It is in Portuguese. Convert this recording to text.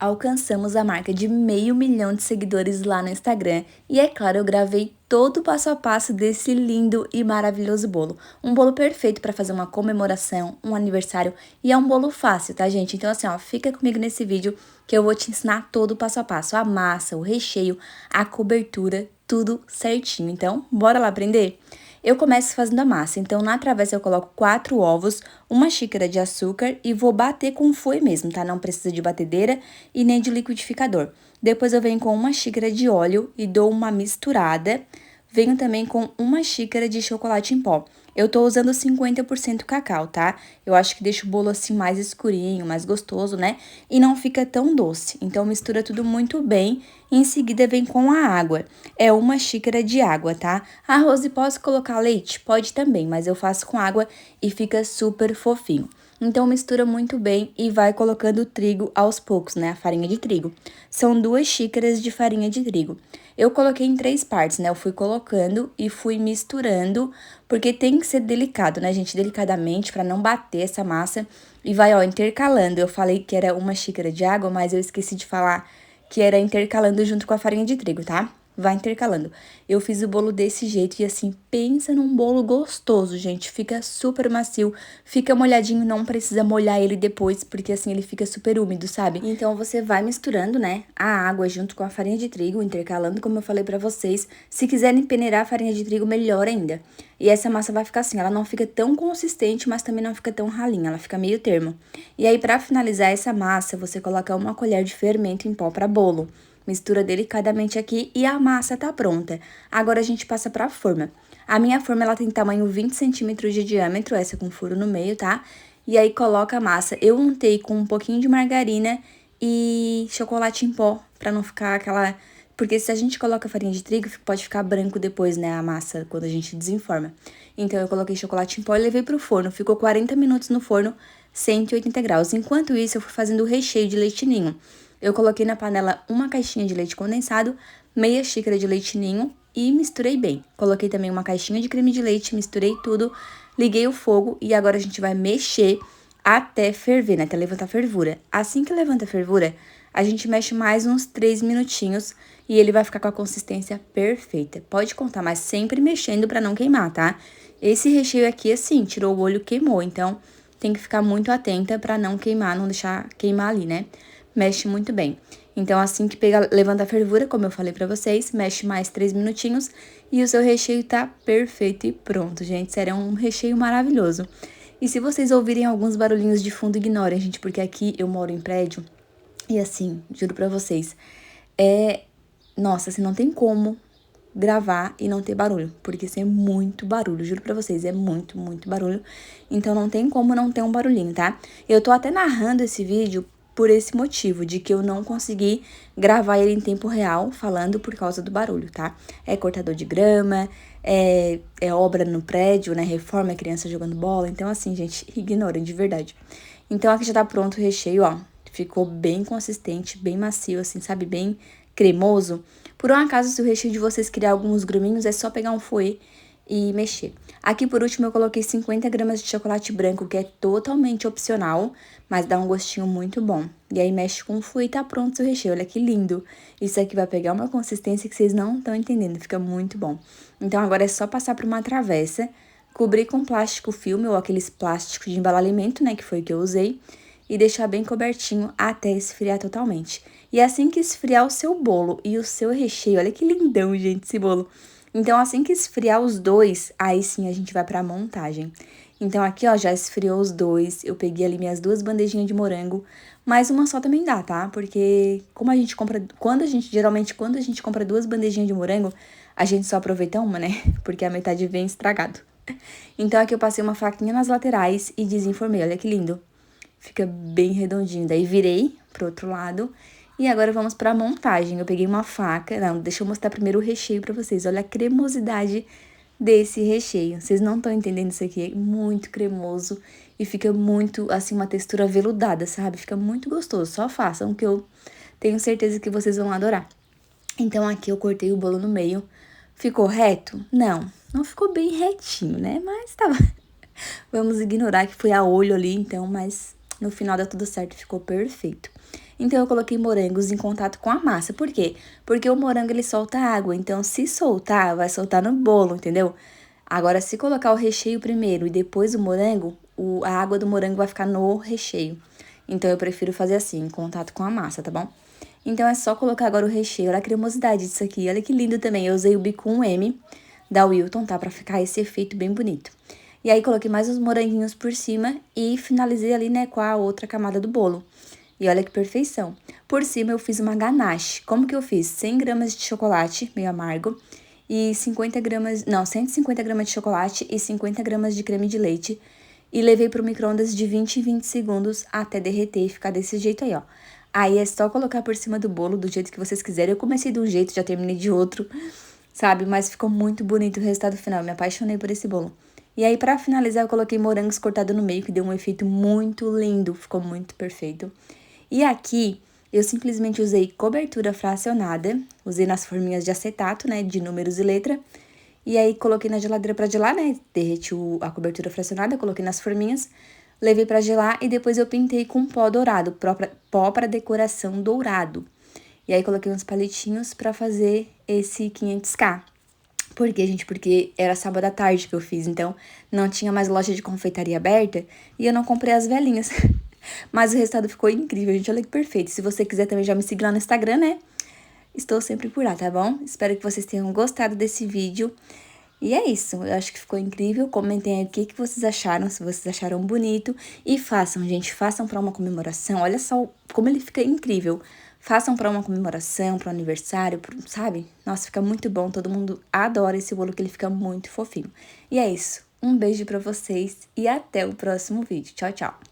Alcançamos a marca de 500 mil de seguidores lá no Instagram e, é claro, eu gravei todo o passo a passo desse lindo e maravilhoso bolo. Um bolo perfeito para fazer uma comemoração, um aniversário, e é um bolo fácil, tá, gente? Então, assim, ó, fica comigo nesse vídeo que eu vou te ensinar todo o passo a passo, a massa, o recheio, a cobertura, tudo certinho. Então, bora lá aprender? Eu começo fazendo a massa, então na travessa eu coloco 4 ovos, uma xícara de açúcar e vou bater com fouet mesmo, tá? Não precisa de batedeira e nem de liquidificador. Depois eu venho com uma xícara de óleo e dou uma misturada. Venho também com uma xícara de chocolate em pó. Eu tô usando 50% cacau, tá? Eu acho que deixa o bolo assim mais escurinho, mais gostoso, né? E não fica tão doce. Então mistura tudo muito bem. E em seguida vem com a água. É uma xícara de água, tá? Arroz, e posso colocar leite? Pode também, mas eu faço com água e fica super fofinho. Então mistura muito bem e vai colocando o trigo aos poucos, né? A farinha de trigo. São 2 xícaras de farinha de trigo. Eu coloquei em 3 partes, né? Eu fui colocando e fui misturando, porque tem que ser delicado, né, gente? Delicadamente, para não bater essa massa. E vai, ó, intercalando. Eu falei que era uma xícara de água, mas eu esqueci de falar que era intercalando junto com a farinha de trigo, tá? Vai intercalando. Eu fiz o bolo desse jeito e assim, pensa num bolo gostoso, gente. Fica super macio, fica molhadinho, não precisa molhar ele depois, porque assim ele fica super úmido, sabe? Então você vai misturando, né, a água junto com a farinha de trigo, intercalando, como eu falei pra vocês. Se quiserem peneirar a farinha de trigo, melhor ainda. E essa massa vai ficar assim, ela não fica tão consistente, mas também não fica tão ralinha, ela fica meio termo. E aí, pra finalizar essa massa, você coloca uma colher de fermento em pó pra bolo. Mistura delicadamente aqui e a massa tá pronta. Agora a gente passa pra forma. A minha forma, ela tem tamanho 20 centímetros de diâmetro, essa com furo no meio, tá? E aí coloca a massa. Eu untei com um pouquinho de margarina e chocolate em pó, pra não ficar aquela... Porque se a gente coloca farinha de trigo, pode ficar branco depois, né, a massa, quando a gente desenforma. Então, eu coloquei chocolate em pó e levei pro forno. Ficou 40 minutos no forno, 180 graus. Enquanto isso, eu fui fazendo o recheio de leite ninho. Eu coloquei na panela uma caixinha de leite condensado, meia xícara de leite ninho e misturei bem. Coloquei também uma caixinha de creme de leite, misturei tudo, liguei o fogo e agora a gente vai mexer até ferver, né? Até levantar fervura. Assim que levanta a fervura, a gente mexe mais uns 3 minutinhos e ele vai ficar com a consistência perfeita. Pode contar, mas sempre mexendo pra não queimar, tá? Esse recheio aqui, assim, tirou o olho, queimou, então tem que ficar muito atenta pra não queimar, não deixar queimar ali, né? Mexe muito bem. Então, assim que levanta a fervura, como eu falei pra vocês, mexe mais 3 minutinhos e o seu recheio tá perfeito e pronto, gente. Sério, é um recheio maravilhoso. E se vocês ouvirem alguns barulhinhos de fundo, ignorem, gente, porque aqui eu moro em prédio e assim, juro pra vocês, nossa, assim, não tem como gravar e não ter barulho, porque isso é muito barulho, juro pra vocês, é muito, muito barulho. Então não tem como não ter um barulhinho, tá? Eu tô até narrando esse vídeo por esse motivo, de que eu não consegui gravar ele em tempo real, falando por causa do barulho, tá? É cortador de grama, é obra no prédio, né? Reforma, é criança jogando bola. Então, assim, gente, ignorem, de verdade. Então, aqui já tá pronto o recheio, ó. Ficou bem consistente, bem macio, assim, sabe? Bem cremoso. Por um acaso, se o recheio de vocês criar alguns gruminhos, é só pegar um fouet e mexer. Aqui, por último, eu coloquei 50 gramas de chocolate branco, que é totalmente opcional, mas dá um gostinho muito bom. E aí, mexe com o fouet e tá pronto o seu recheio. Olha que lindo! Isso aqui vai pegar uma consistência que vocês não estão entendendo, fica muito bom. Então, agora é só passar por uma travessa, cobrir com plástico filme ou aqueles plásticos de embalar alimento, né, que foi o que eu usei, e deixar bem cobertinho até esfriar totalmente. E assim que esfriar o seu bolo e o seu recheio, olha que lindão, gente, esse bolo. Então, assim que esfriar os dois, aí sim a gente vai pra montagem. Então, aqui, ó, já esfriou os dois, eu peguei ali minhas 2 bandejinhas de morango, mas uma só também dá, tá? Porque como a gente compra, geralmente quando a gente compra 2 bandejinhas de morango, a gente só aproveita uma, né? Porque a metade vem estragado. Então, aqui eu passei uma faquinha nas laterais e desenformei, olha que lindo. Fica bem redondinho. Daí virei pro outro lado. E agora vamos pra montagem. Eu peguei uma faca. Não, deixa eu mostrar primeiro o recheio pra vocês. Olha a cremosidade desse recheio. Vocês não estão entendendo isso aqui? É muito cremoso. E fica muito, assim, uma textura veludada, sabe? Fica muito gostoso. Só façam, que eu tenho certeza que vocês vão adorar. Então, aqui eu cortei o bolo no meio. Ficou reto? Não, não ficou bem retinho, né? Mas tava... Vamos ignorar que foi a olho ali, então, mas no final deu tudo certo, ficou perfeito. Então, eu coloquei morangos em contato com a massa. Por quê? Porque o morango, ele solta água. Então, se soltar, vai soltar no bolo, entendeu? Agora, se colocar o recheio primeiro e depois o morango, a água do morango vai ficar no recheio. Então, eu prefiro fazer assim, em contato com a massa, tá bom? Então, é só colocar agora o recheio. Olha a cremosidade disso aqui. Olha que lindo também. Eu usei o Bico M da Wilton, tá? Pra ficar esse efeito bem bonito. E aí, coloquei mais os moranguinhos por cima e finalizei ali, né, com a outra camada do bolo. E olha que perfeição. Por cima, eu fiz uma ganache. Como que eu fiz? 100 gramas de chocolate, meio amargo, e 150 gramas de chocolate e 50 gramas de creme de leite. E levei pro micro-ondas de 20 em 20 segundos até derreter e ficar desse jeito aí, ó. Aí é só colocar por cima do bolo do jeito que vocês quiserem. Eu comecei de um jeito, já terminei de outro, sabe? Mas ficou muito bonito o resultado final. Eu me apaixonei por esse bolo. E aí, pra finalizar, eu coloquei morangos cortados no meio, que deu um efeito muito lindo. Ficou muito perfeito. E aqui, eu simplesmente usei cobertura fracionada. Usei nas forminhas de acetato, né? De números e letra. E aí, coloquei na geladeira pra gelar, né? Derreti a cobertura fracionada, coloquei nas forminhas. Levei pra gelar e depois eu pintei com pó dourado, pó pra decoração dourado. E aí, coloquei uns palitinhos pra fazer esse 500k. Por quê, gente? Porque era sábado à tarde que eu fiz, então não tinha mais loja de confeitaria aberta e eu não comprei as velinhas. Mas o resultado ficou incrível, gente. Olha que perfeito. Se você quiser também já me seguir lá no Instagram, né? Estou sempre por lá, tá bom? Espero que vocês tenham gostado desse vídeo. E é isso, eu acho que ficou incrível. Comentem aí o que vocês acharam, se vocês acharam bonito. E façam, gente, façam pra uma comemoração. Olha só como ele fica incrível. Façam pra uma comemoração, pra um aniversário, sabe? Nossa, fica muito bom, todo mundo adora esse bolo que ele fica muito fofinho. E é isso, um beijo pra vocês e até o próximo vídeo. Tchau, tchau!